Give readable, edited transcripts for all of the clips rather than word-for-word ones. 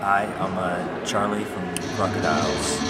Hi, I'm Charlie from Crocodiles.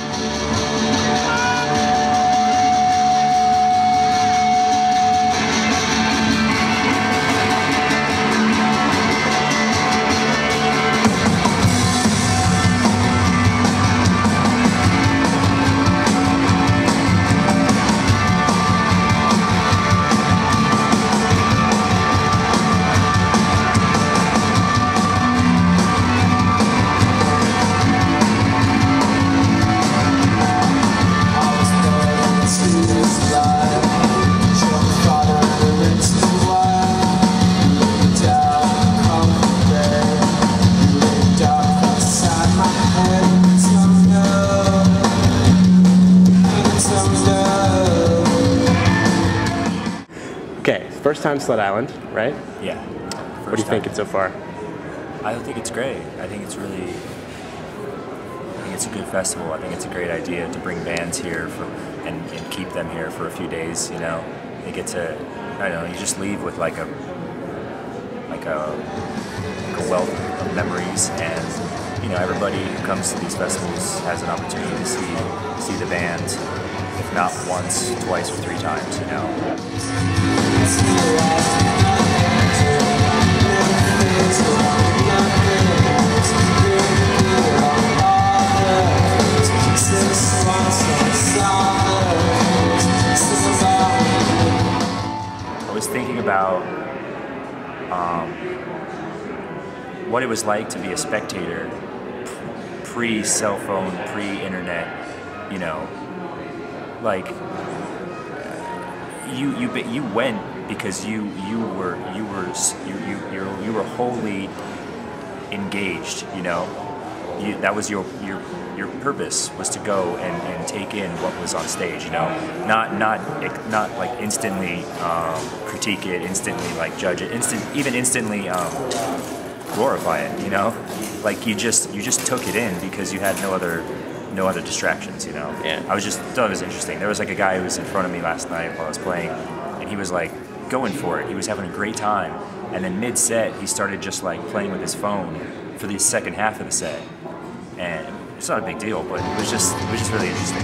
Okay, first time Sled Island, right? Yeah. What are you thinking so far? I think it's great. I think it's a good festival. I think it's a great idea to bring bands here and keep them here for a few days. You know, they get to, I don't know, you just leave with like a wealth of memories, and you know, everybody who comes to these festivals has an opportunity to see the band, if not once, twice, or three times. You know. I was thinking about what it was like to be a spectator pre-cell phone, pre-internet. You know, like you went because you were wholly engaged. You know, that was your purpose, was to go and take in what was on stage. You know, not like instantly critique it, instantly like judge it, instantly glorify it. You know, like you just took it in because you had no other distractions. You know. Yeah. I thought it was interesting. There was like a guy who was in front of me last night while I was playing, and he was like going for it. He was having a great time, and then mid-set he started just like playing with his phone for the second half of the set, and it's not a big deal, but it was just really interesting.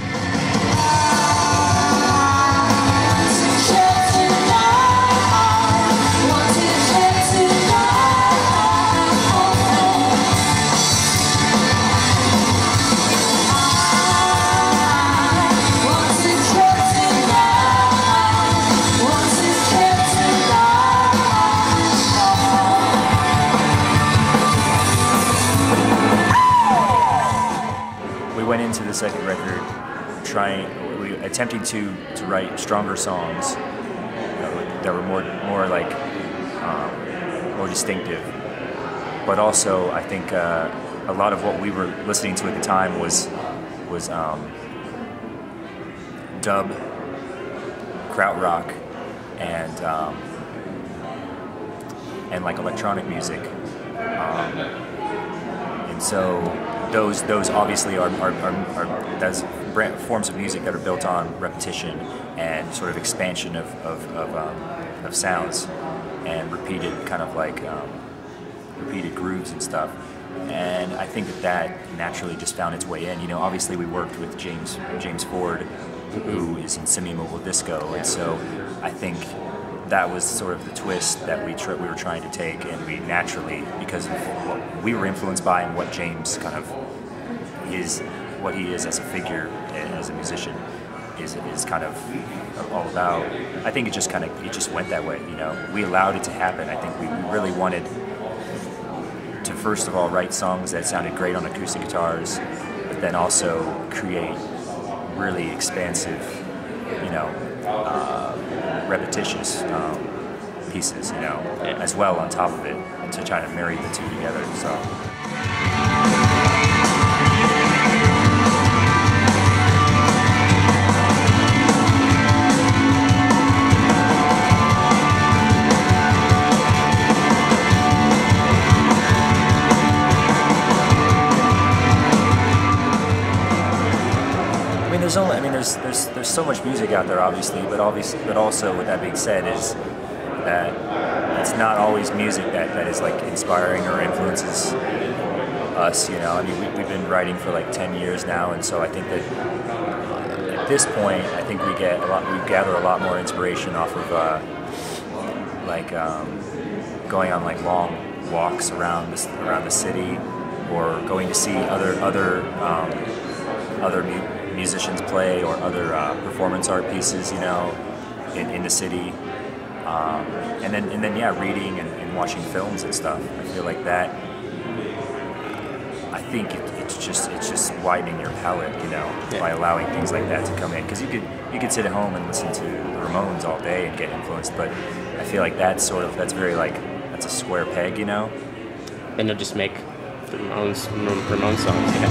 Went into the second record attempting to write stronger songs that were more like more distinctive, but also I think a lot of what we were listening to at the time was dub, krautrock, and like electronic music, and so. Those obviously are that's forms of music that are built on repetition and sort of expansion of sounds and repeated kind of like repeated grooves and stuff. And I think that naturally just found its way in. You know, obviously we worked with James Ford, who is in semi-mobile disco, and so I think that was sort of the twist that we were trying to take, and we naturally, because of what we were influenced by and what James kind of is, what he is as a figure and as a musician is kind of all about. I think it just went that way. You know, we allowed it to happen. I think we really wanted to first of all write songs that sounded great on acoustic guitars, but then also create really expansive, you know, repetitious pieces, you know, as well on top of it, and to try to marry the two together. So. There's so much music out there, obviously, but also with that being said, is that it's not always music that is like inspiring or influences us. You know, I mean, we've been writing for like 10 years now, and so I think that at this point, I think we gather a lot more inspiration off of going on like long walks around the city, or going to see other musicians play, or other performance art pieces, you know, in the city, and then yeah, reading and watching films and stuff. I feel like that. I think it's just widening your palette, you know, by allowing things like that to come in. Because you could sit at home and listen to the Ramones all day and get influenced, but I feel like that's very like, that's a square peg, you know. Then you'll just make the Ramones songs, yeah.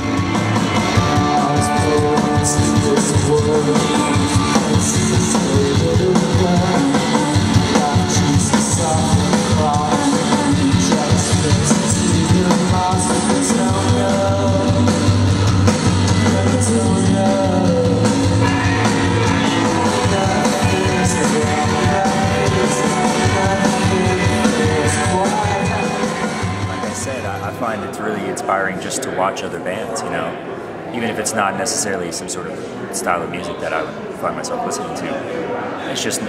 I find it's really inspiring just to watch other bands, you know, even if it's not necessarily some sort of style of music that I would find myself listening to. It's just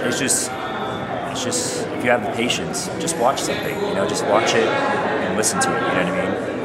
if you have the patience, just watch something, you know, just watch it and listen to it, you know what I mean?